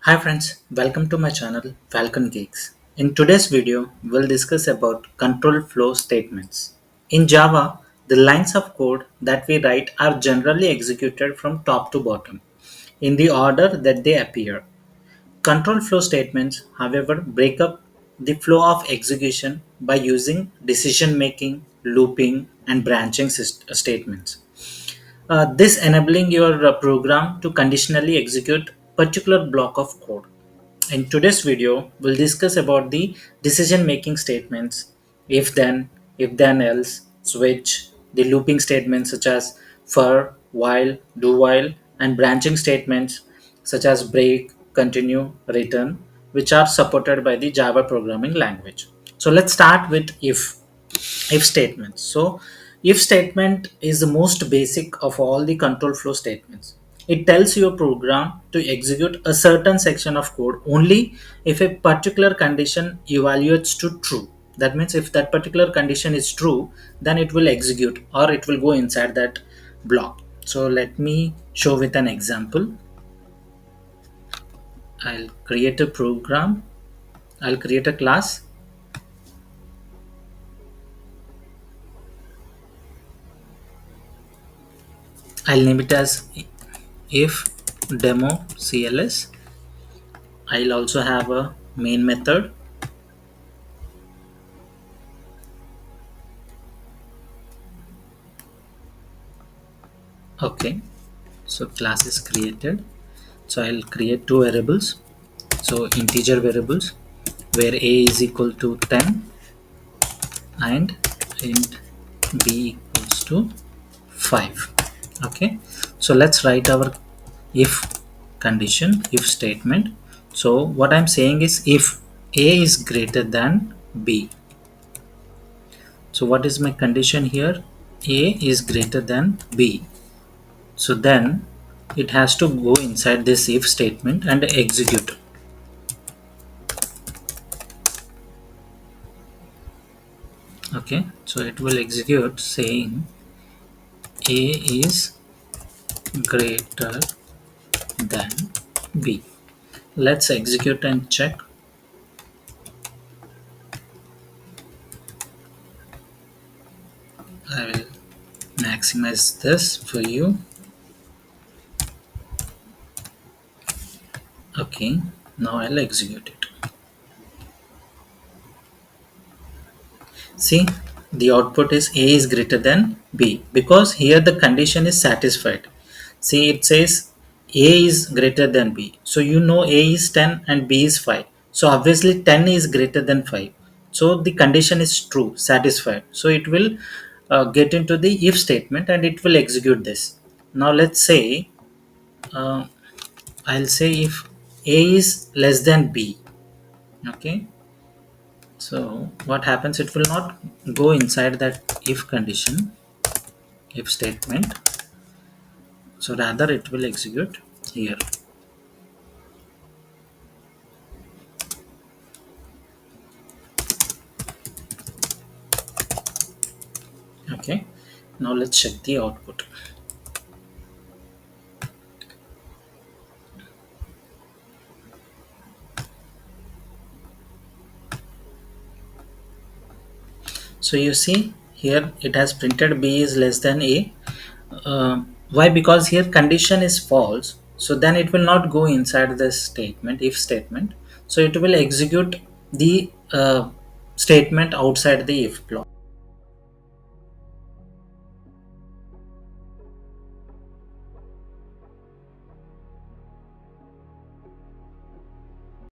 Hi friends, welcome to my channel Falcon Geeks. In today's video, we'll discuss about control flow statements. In Java, the lines of code that we write are generally executed from top to bottom in the order that they appear. Control flow statements, however, break up the flow of execution by using decision making, looping, and branching statements. This enabling your program to conditionally execute particular block of code. In today's video, we'll discuss about the decision making statements if then else, switch, the looping statements such as for, while, do while, and branching statements such as break, continue, return, which are supported by the Java programming language. So let's start with if statements. So if statement is the most basic of all the control flow statements. It tells your program to execute a certain section of code only if a particular condition evaluates to true. That means if that particular condition is true, then it will execute or it will go inside that block. So let me show with an example. I'll create a program. I'll create a class. I'll name it as if demo cls. I'll also have a main method. Okay, so class is created. So I'll create two variables. So integer variables where a is equal to 10 and int b equals to 5. Okay, so let's write our if condition, if statement. So what I'm saying is if a is greater than b. So what is my condition here? A is greater than b. So then it has to go inside this if statement and execute. Okay, so it will execute saying a is greater than b. Let's execute and check. I will maximize this for you. Okay, now I'll execute it. See, the output is a is greater than b because here the condition is satisfied. See, it says a is greater than b. So you know a is 10 and b is 5. So obviously 10 is greater than 5. So the condition is true, satisfied. So it will get into the if statement and it will execute this. Now let's say, uh, I'll say if a is less than b. Okay, so what happens, it will not go inside that if condition, if statement. So rather it will execute here. Okay, now let's check the output. So you see here it has printed b is less than a. Why? Because here condition is false, so then it will not go inside this statement, if statement. So it will execute the statement outside the if block.